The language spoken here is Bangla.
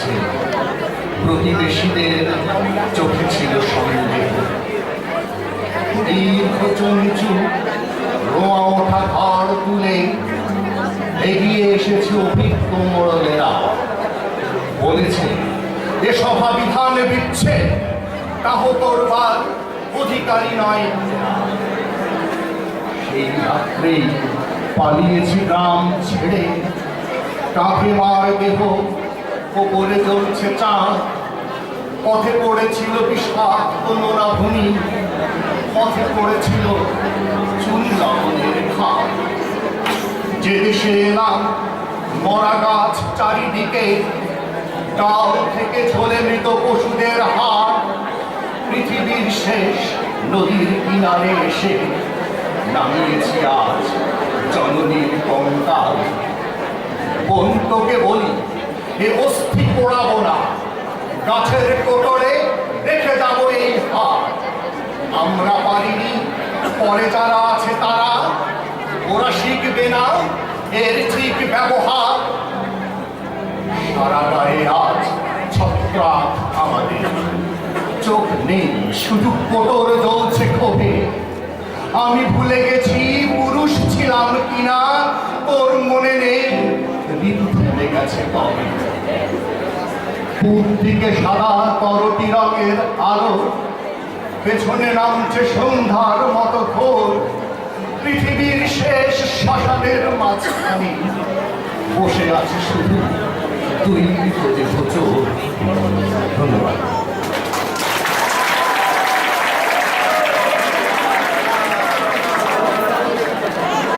কাছে প্রতিবেশীদের চোখে ছিল সন্দেহ। দীর্ঘ চঞ্চু রোয়া ওঠা ঘর তুলে এগিয়ে এসেছে অভিজ্ঞ মোড়লেরা। বলেছে এ সভা বিধান বিচ্ছে কাহ করবার অধিকারী নয়। সেই রাত্রেই পালিয়েছি গ্রাম ছেড়ে, কাঁধে মার দেহ, ওপরে জ্বলছে চাঁদ। পথে পড়েছিল বিষাক্ত নোনা ভূমি, পথে পড়েছিল চুল লবণের খাল। যে দেশে এলাম মরা গাছ চারিদিকে, ডাল থেকে ঝোলে মৃত পশুদের হাড়। পৃথিবীর শেষ নদীর কিনারে এসে নামিয়েছি আজ জননীর কঙ্কাল। বন্ধুকে বলি এ অস্থি পোড়াবো না, গাছের কোটরে রেখে যাবো এই হাত। আমরা পারিনি, পরে যারা আছে তারা, ওরা শিখবে না এর ঠিক ব্যবহার। সারা গায়ে আজ ছত্রাক আমাদের, চোখ নেই শুধু কোটর জ্বলছে ক্ষোভে। আমি ভুলে গেছি পুরুষ ছিলাম কিনা, তোর মনে নেই ঋতু ফেলে গেছে কবে। পূব দিকে সাদা করটি রঙের আলো, পেছনে নামছে সন্ধ্যার মতো ঘোর। পৃথিবীর শেষ শ্মশানের মাঝখানে বসে আছে শুধু তুই চোর। ধন্যবাদ।